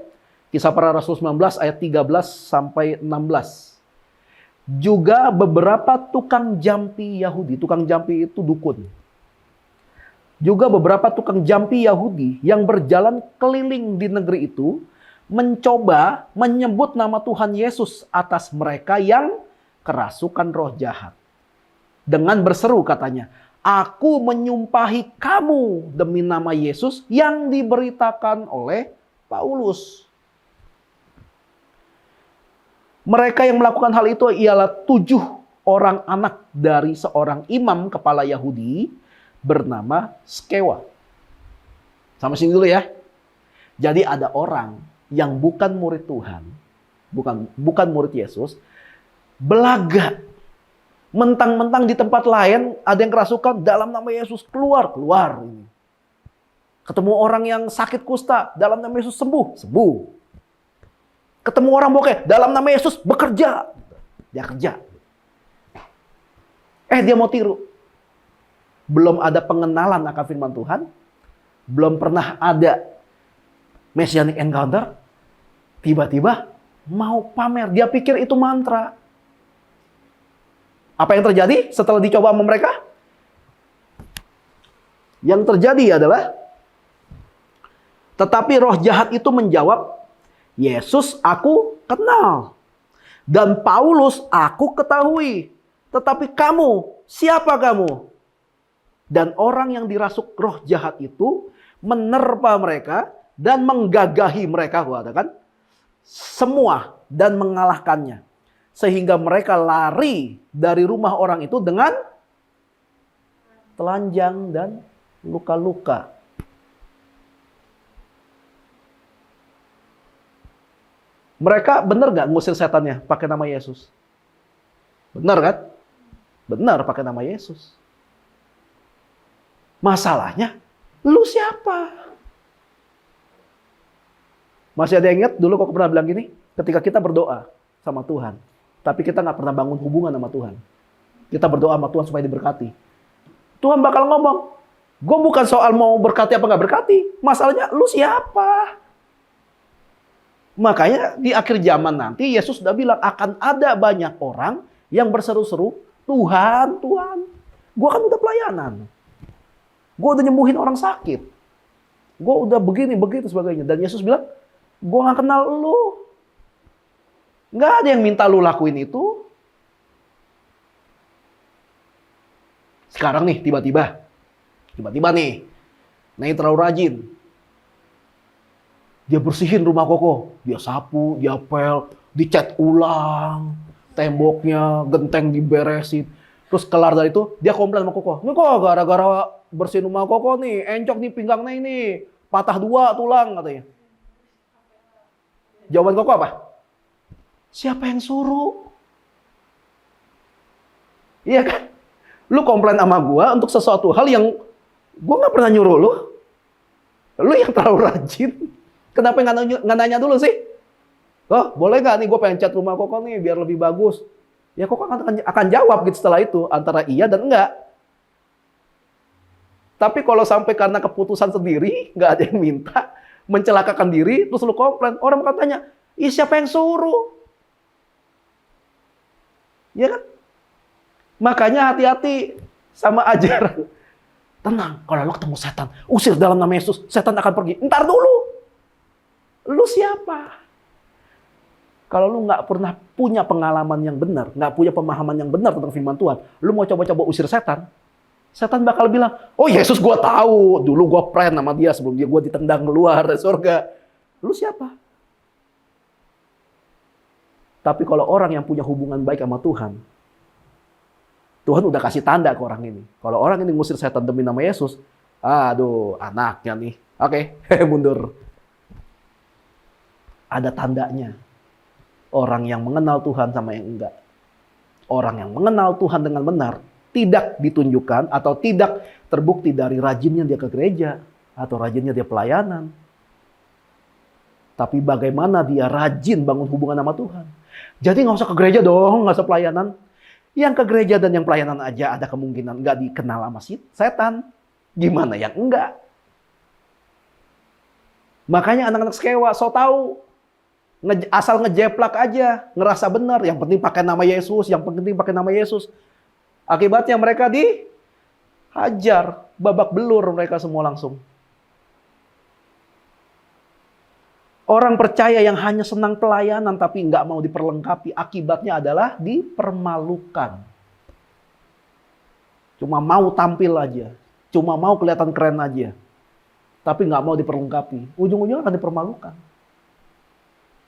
Kisah Para Rasul 19 ayat 13 sampai 16. Juga beberapa tukang jampi Yahudi. Tukang jampi itu dukun. Juga beberapa tukang jampi Yahudi yang berjalan keliling di negeri itu mencoba menyebut nama Tuhan Yesus atas mereka yang kerasukan roh jahat. Dengan berseru katanya, "Aku menyumpahi kamu demi nama Yesus yang diberitakan oleh Paulus." Mereka yang melakukan hal itu ialah 7 orang anak dari seorang imam kepala Yahudi bernama Skewa. Sama sini dulu ya. Jadi ada orang yang bukan murid Tuhan, bukan murid Yesus, belaga. Mentang-mentang di tempat lain ada yang kerasukan, dalam nama Yesus keluar. Ketemu orang yang sakit kusta, dalam nama Yesus sembuh. Ketemu orang bokeh, dalam nama Yesus bekerja. Dia kerja. Dia mau tiru. Belum ada pengenalan akan firman Tuhan. Belum pernah ada messianic encounter. Tiba-tiba mau pamer. Dia pikir itu mantra. Apa yang terjadi setelah dicoba sama mereka? Yang terjadi adalah, tetapi roh jahat itu menjawab, "Yesus aku kenal. Dan Paulus aku ketahui. Tetapi kamu, siapa kamu?" Dan orang yang dirasuk roh jahat itu menerpa mereka dan menggagahi mereka, katakan, semua dan mengalahkannya. Sehingga mereka lari dari rumah orang itu dengan telanjang dan luka-luka. Mereka benar gak ngusir setannya pakai nama Yesus? Benar kan? Benar pakai nama Yesus. Masalahnya, lu siapa? Masih ada yang ingat dulu kok pernah bilang gini? Ketika kita berdoa sama Tuhan, tapi kita nggak pernah bangun hubungan sama Tuhan. Kita berdoa sama Tuhan supaya diberkati. Tuhan bakal ngomong, gue bukan soal mau berkati apa nggak berkati. Masalahnya, lu siapa? Makanya di akhir zaman nanti Yesus sudah bilang akan ada banyak orang yang berseru-seru, Tuhan, Tuhan, gue kan udah pelayanan. Gue udah nyembuhin orang sakit. Gue udah begini, begitu, sebagainya. Dan Yesus bilang, gue gak kenal lu. Gak ada yang minta lu lakuin itu. Sekarang nih, tiba-tiba nih, Nay terlalu rajin. Dia bersihin rumah Koko. Dia sapu, dia pel, dicat ulang. Temboknya, genteng diberesin. Terus kelar dari itu, dia komplain sama Koko. Ini kok gara-gara bersihin rumah Koko nih, encok nih pinggangnya ini. Patah 2 tulang katanya. Jawaban Koko apa? Siapa yang suruh? Iya kan? Lu komplain sama gua untuk sesuatu hal yang gua nggak pernah nyuruh lu. Lu yang terlalu rajin. Kenapa nggak nanya dulu sih? Oh, boleh nggak nih gue pengen cat rumah Koko nih biar lebih bagus. Ya Koko akan jawab gitu setelah itu antara iya dan enggak. Tapi kalau sampai karena keputusan sendiri, nggak ada yang minta, mencelakakan diri, terus lu komplain, orang akan tanya, iya siapa yang suruh? Ya kan? Makanya hati-hati sama ajaran. Tenang, kalau lo ketemu setan, usir dalam nama Yesus, setan akan pergi. Ntar dulu, lu siapa? Kalau lu nggak pernah punya pengalaman yang benar, nggak punya pemahaman yang benar tentang firman Tuhan, lu mau coba-coba usir setan, setan bakal bilang, oh Yesus gua tahu, dulu gua prank sama dia sebelum dia gua ditendang keluar dari surga. Lu siapa? Tapi kalau orang yang punya hubungan baik sama Tuhan, Tuhan udah kasih tanda ke orang ini. Kalau orang ini ngusir setan demi nama Yesus, aduh anaknya nih. Oke, mundur. Ada tandanya. Orang yang mengenal Tuhan sama yang enggak. Orang yang mengenal Tuhan dengan benar tidak ditunjukkan atau tidak terbukti dari rajinnya dia ke gereja atau rajinnya dia pelayanan. Tapi bagaimana dia rajin bangun hubungan sama Tuhan. Jadi nggak usah ke gereja dong, nggak usah pelayanan. Yang ke gereja dan yang pelayanan aja ada kemungkinan nggak dikenal sama setan. Gimana yang enggak? Makanya anak-anak sekewa so tahu. Asal ngejeplak aja, ngerasa benar. Yang penting pakai nama Yesus, yang penting pakai nama Yesus. Akibatnya mereka dihajar, babak belur mereka semua langsung. Orang percaya yang hanya senang pelayanan tapi nggak mau diperlengkapi, akibatnya adalah dipermalukan. Cuma mau tampil aja, cuma mau kelihatan keren aja, tapi nggak mau diperlengkapi. Ujung-ujungnya akan dipermalukan.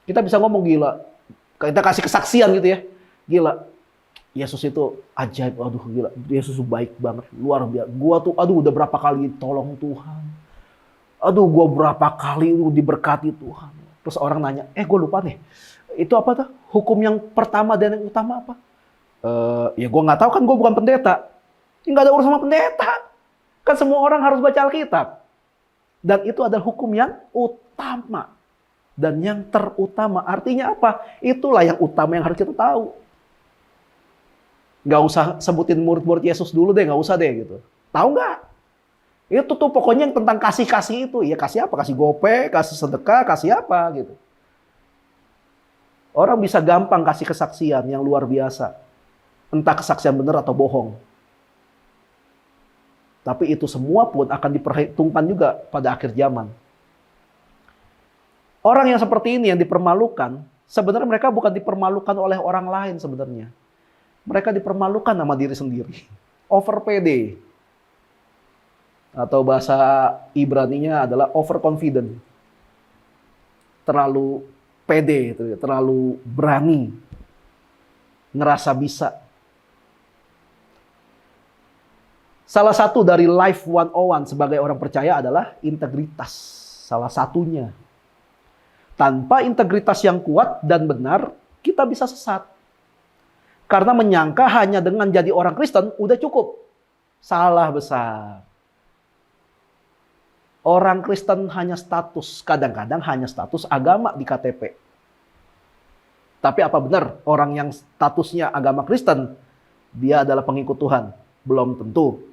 Kita bisa ngomong gila, kita kasih kesaksian gitu ya, gila. Yesus itu ajaib, aduh gila, Yesus baik banget, luar biasa. Gua tuh, aduh udah berapa kali tolong Tuhan. Aduh gua berapa kali diberkati Tuhan. Terus orang nanya, gue lupa nih, itu apa tuh? Hukum yang pertama dan yang utama apa? Ya gua nggak tahu kan, gua bukan pendeta. Nggak ada urusan sama pendeta. Kan semua orang harus baca Alkitab. Dan itu adalah hukum yang utama. Dan yang terutama, artinya apa? Itulah yang utama yang harus kita tahu. Nggak usah sebutin murid-murid Yesus dulu deh, nggak usah deh gitu. Tahu nggak? Itu tuh pokoknya yang tentang kasih-kasih itu. Ya kasih apa? Kasih gope, kasih sedekah, kasih apa gitu. Orang bisa gampang kasih kesaksian yang luar biasa. Entah kesaksian benar atau bohong. Tapi itu semua pun akan diperhitungkan juga pada akhir zaman. Orang yang seperti ini yang dipermalukan, sebenarnya mereka bukan dipermalukan oleh orang lain sebenarnya. Mereka dipermalukan sama diri sendiri. Over pede. Atau bahasa Ibraninya adalah overconfident. Terlalu pede, terlalu berani. Ngerasa bisa. Salah satu dari Life 101 sebagai orang percaya adalah integritas. Salah satunya. Tanpa integritas yang kuat dan benar, kita bisa sesat. Karena menyangka hanya dengan jadi orang Kristen udah cukup. Salah besar. Orang Kristen hanya status, kadang-kadang hanya status agama di KTP. Tapi apa benar orang yang statusnya agama Kristen, dia adalah pengikut Tuhan? Belum tentu.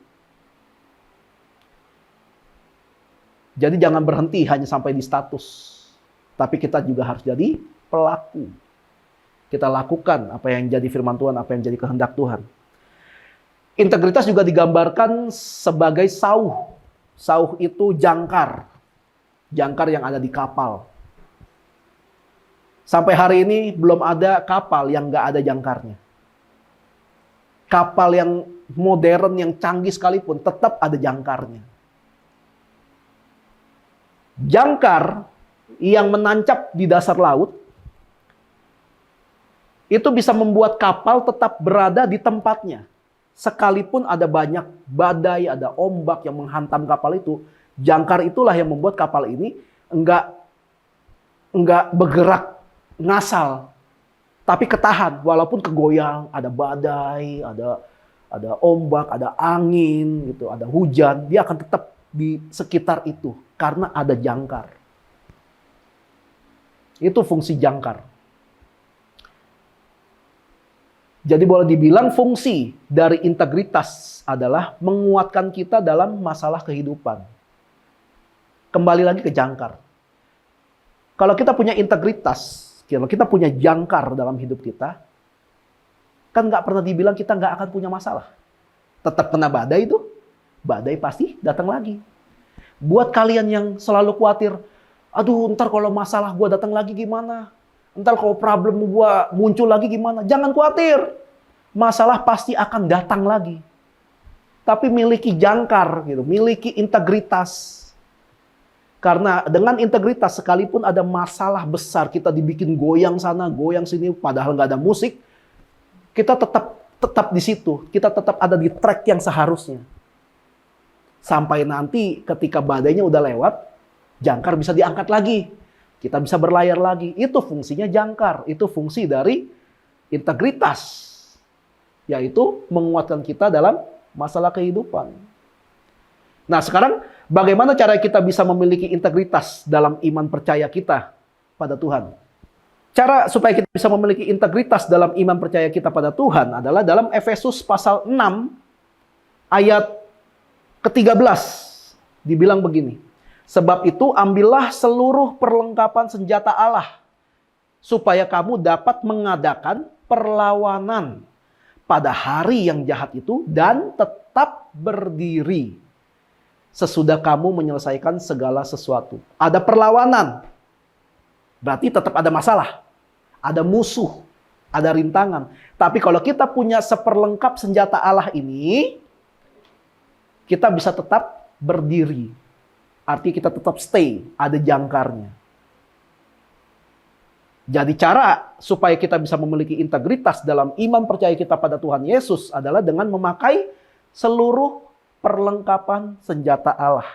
Jadi jangan berhenti hanya sampai di status. Tapi kita juga harus jadi pelaku. Kita lakukan apa yang jadi firman Tuhan, apa yang jadi kehendak Tuhan. Integritas juga digambarkan sebagai sauh. Sauh itu jangkar. Jangkar yang ada di kapal. Sampai hari ini belum ada kapal yang nggak ada jangkarnya. Kapal yang modern, yang canggih sekalipun tetap ada jangkarnya. Jangkar yang menancap di dasar laut, itu bisa membuat kapal tetap berada di tempatnya. Sekalipun ada banyak badai, ada ombak yang menghantam kapal itu, jangkar itulah yang membuat kapal ini enggak bergerak ngasal, tapi ketahan walaupun kegoyang, ada badai, ada ombak, ada angin, gitu, ada hujan, dia akan tetap di sekitar itu karena ada jangkar. Itu fungsi jangkar. Jadi boleh dibilang fungsi dari integritas adalah menguatkan kita dalam masalah kehidupan. Kembali lagi ke jangkar. Kalau kita punya integritas, kalau kita punya jangkar dalam hidup kita, kan nggak pernah dibilang kita nggak akan punya masalah. Tetap kena badai itu, badai pasti datang lagi. Buat kalian yang selalu khawatir, aduh ntar kalau masalah gue datang lagi gimana? Ntar kalau problem gue muncul lagi gimana? Jangan khawatir. Masalah pasti akan datang lagi. Tapi miliki jangkar, gitu, miliki integritas. Karena dengan integritas sekalipun ada masalah besar, kita dibikin goyang sana, goyang sini, padahal nggak ada musik, kita tetap di situ. Kita tetap ada di track yang seharusnya. Sampai nanti ketika badainya udah lewat, jangkar bisa diangkat lagi. Kita bisa berlayar lagi. Itu fungsinya jangkar. Itu fungsi dari integritas. Yaitu menguatkan kita dalam masalah kehidupan. Nah sekarang bagaimana cara kita bisa memiliki integritas dalam iman percaya kita pada Tuhan? Cara supaya kita bisa memiliki integritas dalam iman percaya kita pada Tuhan adalah dalam Efesus pasal 6 ayat ke-13. Dibilang begini. Sebab itu ambillah seluruh perlengkapan senjata Allah, supaya kamu dapat mengadakan perlawanan pada hari yang jahat itu dan tetap berdiri sesudah kamu menyelesaikan segala sesuatu. Ada perlawanan, berarti tetap ada masalah, ada musuh, ada rintangan. Tapi kalau kita punya seperlengkap senjata Allah ini, kita bisa tetap berdiri. Artinya kita tetap stay, ada jangkarnya. Jadi cara supaya kita bisa memiliki integritas dalam iman percaya kita pada Tuhan Yesus adalah dengan memakai seluruh perlengkapan senjata Allah.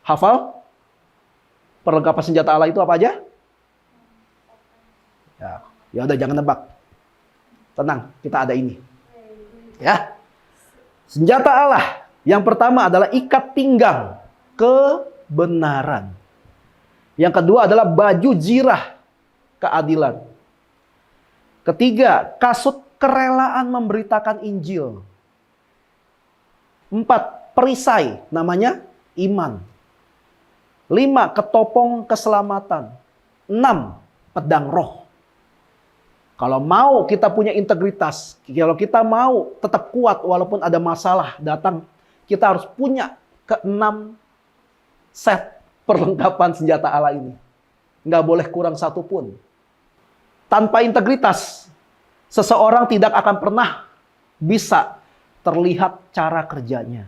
Hafal? Perlengkapan senjata Allah itu apa aja? Ya udah jangan nebak. Tenang, kita ada ini. Ya. Senjata Allah. Yang pertama adalah ikat pinggang kebenaran. Yang kedua adalah baju zirah keadilan. Ketiga, kasut kerelaan memberitakan Injil. 4, perisai namanya iman. 5, ketopong keselamatan. 6, pedang roh. Kalau mau kita punya integritas, kalau kita mau tetap kuat walaupun ada masalah datang, kita harus punya ke-6 set perlengkapan senjata Allah ini. Nggak boleh kurang satu pun. Tanpa integritas, seseorang tidak akan pernah bisa terlihat cara kerjanya.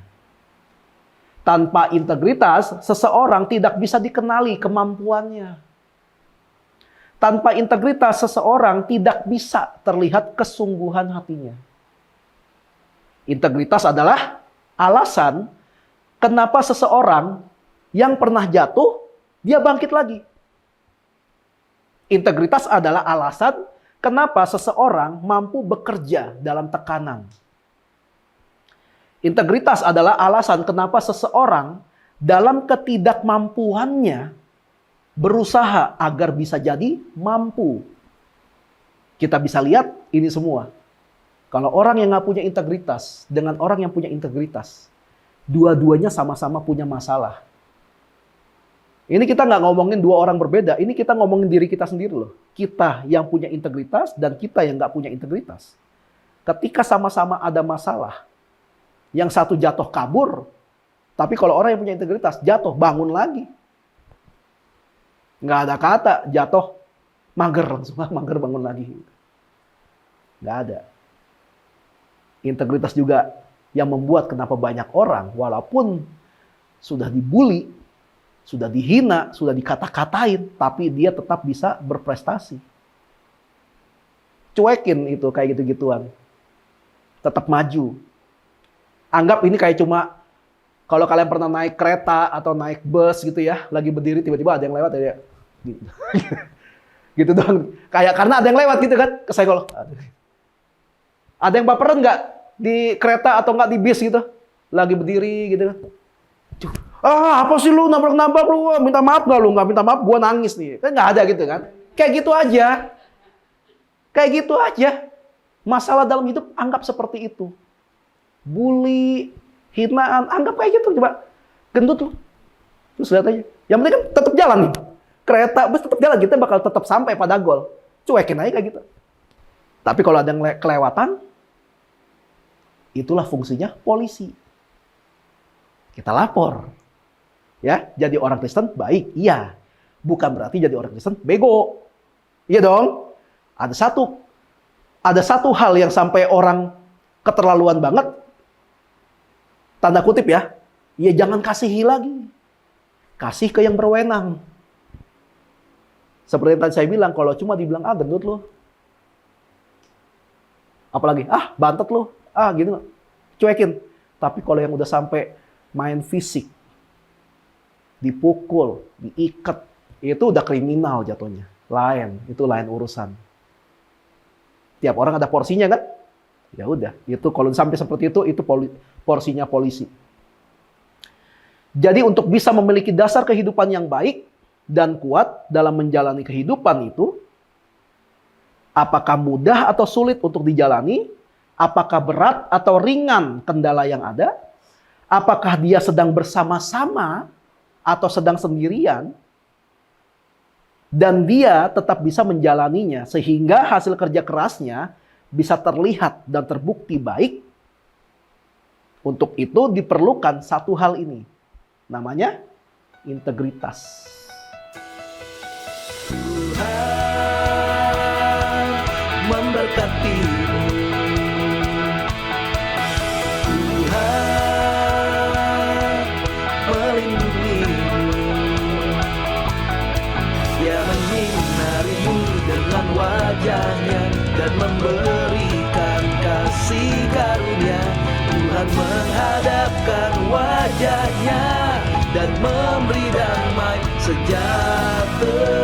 Tanpa integritas, seseorang tidak bisa dikenali kemampuannya. Tanpa integritas, seseorang tidak bisa terlihat kesungguhan hatinya. Integritas adalah alasan kenapa seseorang yang pernah jatuh, dia bangkit lagi. Integritas adalah alasan kenapa seseorang mampu bekerja dalam tekanan. Integritas adalah alasan kenapa seseorang dalam ketidakmampuannya berusaha agar bisa jadi mampu. Kita bisa lihat ini semua. Kalau orang yang nggak punya integritas dengan orang yang punya integritas, dua-duanya sama-sama punya masalah. Ini kita nggak ngomongin dua orang berbeda, ini kita ngomongin diri kita sendiri loh. Kita yang punya integritas dan kita yang nggak punya integritas. Ketika sama-sama ada masalah, yang satu jatuh kabur, tapi kalau orang yang punya integritas jatuh bangun lagi. Nggak ada kata jatuh mager langsung mager bangun lagi. Nggak ada. Integritas juga yang membuat kenapa banyak orang walaupun sudah dibully, sudah dihina, sudah dikata-katain, tapi dia tetap bisa berprestasi. Cuekin itu kayak gitu-gituan. Tetap maju. Anggap ini kayak cuma kalau kalian pernah naik kereta atau naik bus gitu ya, lagi berdiri tiba-tiba ada yang lewat ya. Gitu doang. Kayak karena ada yang lewat gitu kan, kesenggol. Ada yang baperan nggak di kereta atau nggak di bis gitu? Lagi berdiri gitu kan. Ah, apa sih lu nabrak-nabrak lu? Minta maaf nggak lu? Nggak minta maaf, gua nangis nih. Kan nggak ada gitu kan? Kayak gitu aja. Kayak gitu aja. Masalah dalam hidup anggap seperti itu. Bully, hinaan, anggap kayak gitu. Coba gendut lu. Terus lihat aja. Yang penting kan tetap jalan nih. Kereta bus tetap jalan, kita bakal tetap sampai pada gol. Cuekin aja kayak gitu. Tapi kalau ada yang kelewatan, itulah fungsinya polisi. Kita lapor. Ya, jadi orang Kristen baik, iya. Bukan berarti jadi orang Kristen bego. Iya dong. Ada satu hal yang sampai orang keterlaluan banget. Tanda kutip ya. Ya jangan kasihi lagi. Kasih ke yang berwenang. Seperti yang tadi saya bilang, kalau cuma dibilang, ah gendut lo. Apalagi, ah bantet lo. Ah gitu. Cuekin. Tapi kalau yang udah sampai main fisik, dipukul, diikat, itu udah kriminal jatuhnya. Itu lain urusan. Tiap orang ada porsinya kan? Ya udah, itu kalau sampai seperti itu porsinya polisi. Jadi untuk bisa memiliki dasar kehidupan yang baik dan kuat dalam menjalani kehidupan itu, apakah mudah atau sulit untuk dijalani? Apakah berat atau ringan kendala yang ada? Apakah dia sedang bersama-sama atau sedang sendirian, dan dia tetap bisa menjalaninya sehingga hasil kerja kerasnya bisa terlihat dan terbukti baik. Untuk itu diperlukan satu hal ini, namanya integritas. Tuhan memberkati. Wajahnya dan memberikan kasih karunia. Tuhan menghadapkan wajahnya dan memberi damai sejahtera.